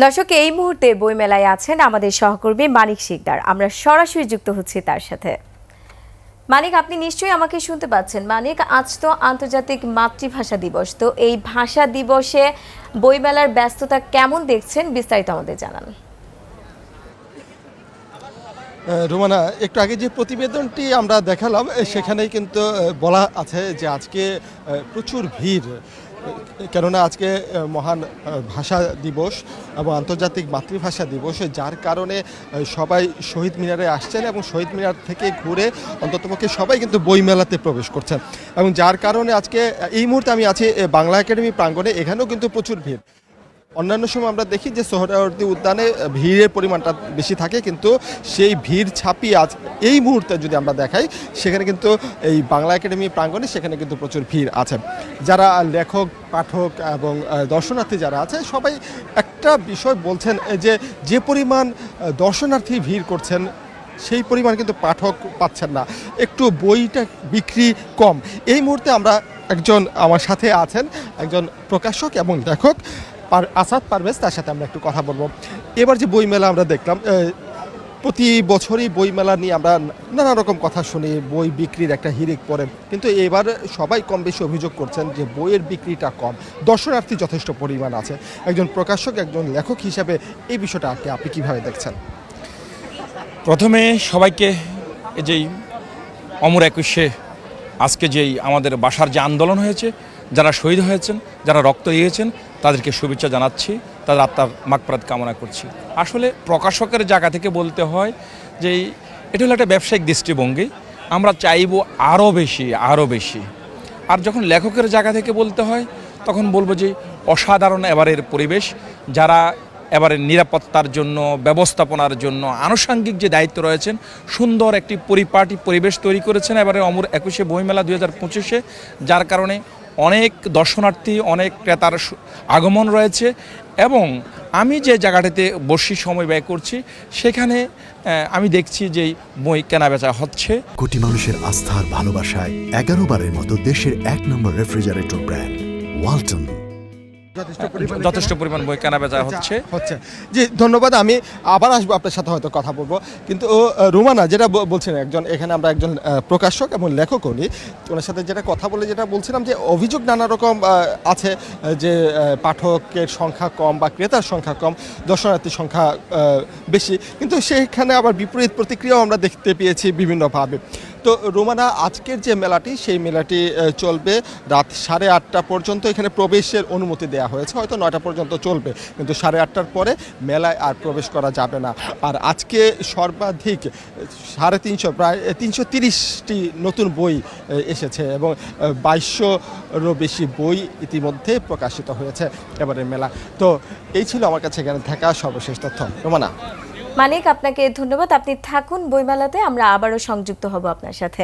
দর্শক এই মুহূর্তে বইমেলায় আছেন আমাদের সহকর্মী মানিক শিকদার। আমরা সরাসরি যুক্ত হচ্ছি তার সাথে। মানিক, আপনি নিশ্চয়ই আমাকে শুনতে পাচ্ছেন। মানিক, আজ তো আন্তর্জাতিক মাতৃভাষা দিবস, তো এই ভাষা দিবসে বইমেলার ব্যস্ততা কেমন দেখছেন, বিস্তারিত আমাদের জানান। রোমানা, একটু আগে যে প্রতিবেদনটি আমরা দেখালাম সেখানেই কিন্তু বলা আছে যে আজকে প্রচুর ভিড়, কেননা আজকে মহান ভাষা দিবস এবং আন্তর্জাতিক মাতৃভাষা দিবস, যার কারণে সবাই শহীদ মিনারে আসছেন এবং শহীদ মিনার থেকে ঘুরে অন্ততপক্ষে সবাই কিন্তু বইমেলাতে প্রবেশ করছেন। এবং যার কারণে আজকে এই মুহূর্তে আমি আছি বাংলা একাডেমি প্রাঙ্গণে, এখানেও কিন্তু প্রচুর ভিড়। অন্যান্য সময় আমরা দেখি যে সোহরাওয়ার্দী উদ্যানে ভিড়ের পরিমাণটা বেশি থাকে, কিন্তু সেই ভিড় ছাপিয়ে আজ এই মুহূর্তে যদি আমরা দেখাই, সেখানে কিন্তু এই বাংলা একাডেমি প্রাঙ্গণে সেখানে কিন্তু প্রচুর ভিড় আছে। যারা লেখক, পাঠক এবং দর্শনার্থী যারা আছে, সবাই একটা বিষয় বলছেন যে যে পরিমাণ দর্শনার্থী ভিড় করছেন সেই পরিমাণ কিন্তু পাঠক পাচ্ছেন না, একটু বইটা বিক্রি কম। এই মুহূর্তে আমরা একজন আমার সাথে আছেন, একজন প্রকাশক এবং লেখক আসাদ পারভেজ, তার সাথে আমরা একটু কথা বলবো। এবার যে বইমেলা আমরা দেখলাম, প্রতি বছরই বইমেলা নিয়ে আমরা নানা রকম কথা শুনি, বই বিক্রির একটা হিড়িক পড়ে, কিন্তু এবার সবাই কম বেশি অভিযোগ করছেন যে বইয়ের বিক্রিটা কম, দর্শনার্থী যথেষ্ট পরিমাণ আছে। একজন প্রকাশক, একজন লেখক হিসাবে এই বিষয়টাকে আপনি কীভাবে দেখছেন? প্রথমে সবাইকে এই যেই অমর একুশে আজকে যেই আমাদের বাসার যে আন্দোলন হয়েছে, যারা শহীদ হয়েছেন, যারা রক্ত দিয়েছেন, তাদেরকে শুভেচ্ছা জানাচ্ছি, তাদের আত্মার মাগফিরাত কামনা করছি। আসলে প্রকাশকের জায়গা থেকে বলতে হয় যে এটা হলো একটা ব্যবসায়িক দৃষ্টিভঙ্গি, আমরা চাইব আরও বেশি। আর যখন লেখকের জায়গা থেকে বলতে হয়, তখন বলবো যে অসাধারণ এবারের পরিবেশ, যারা এবারে নিরাপত্তার জন্য, ব্যবস্থাপনার জন্য আনুষঙ্গিক যে দায়িত্ব রয়েছেন, সুন্দর একটি পরিপাটি পরিবেশ তৈরি করেছেন এবারে অমর একুশে বইমেলা 2025-এ, যার কারণে অনেক দর্শনার্থী, অনেক ক্রেতার আগমন রয়েছে। এবং আমি যে জায়গাটাতে বসি সময় ব্যয় করছি, সেখানে আমি দেখছি যে বই কেনাবেচা হচ্ছে। কোটি মানুষের আস্থার ভালোবাসায় 11 বারের মতো দেশের 1 নম্বর রেফ্রিজারেটর ব্র্যান্ড ওয়ালটন। যথেষ্ট পরিমাণ বই কেনাবেচা হচ্ছে। জি, ধন্যবাদ। আমি আবার আসবো, আপনার সাথে হয়তো কথা বলবো। কিন্তু রুমানা যেটা বলছেন, একজন এখানে আমরা একজন প্রকাশক এবং লেখক উনি, ওনার সাথে যেটা কথা বলে যেটা বলছিলাম যে অভিযোগ নানা রকম আছে, যে পাঠকের সংখ্যা কম বা ক্রেতার সংখ্যা কম, দর্শনার্থীর সংখ্যা বেশি, কিন্তু সেখানে আবার বিপরীত প্রতিক্রিয়াও আমরা দেখতে পেয়েছি বিভিন্নভাবে। তো রোমানা, আজকের যে মেলাটি, সেই মেলাটি চলবে রাত 8:30 পর্যন্ত। এখানে প্রবেশের অনুমতি দেওয়া হয়েছে, হয়তো 9টা পর্যন্ত চলবে, কিন্তু 8:30টার পরে মেলায় আর প্রবেশ করা যাবে না। আর আজকে সর্বাধিক 350, প্রায় 330টি নতুন বই এসেছে এবং 2200-রও বেশি বই ইতিমধ্যে প্রকাশিত হয়েছে এবারের মেলা। তো এই ছিল আমার কাছে এখানে থাকা সর্বশেষ তথ্য। রোমানা। মানিক, আপনাকে ধন্যবাদ। আপনি থাকুন বইমেলাতে, আমরা আবারও সংযুক্ত হব আপনার সাথে।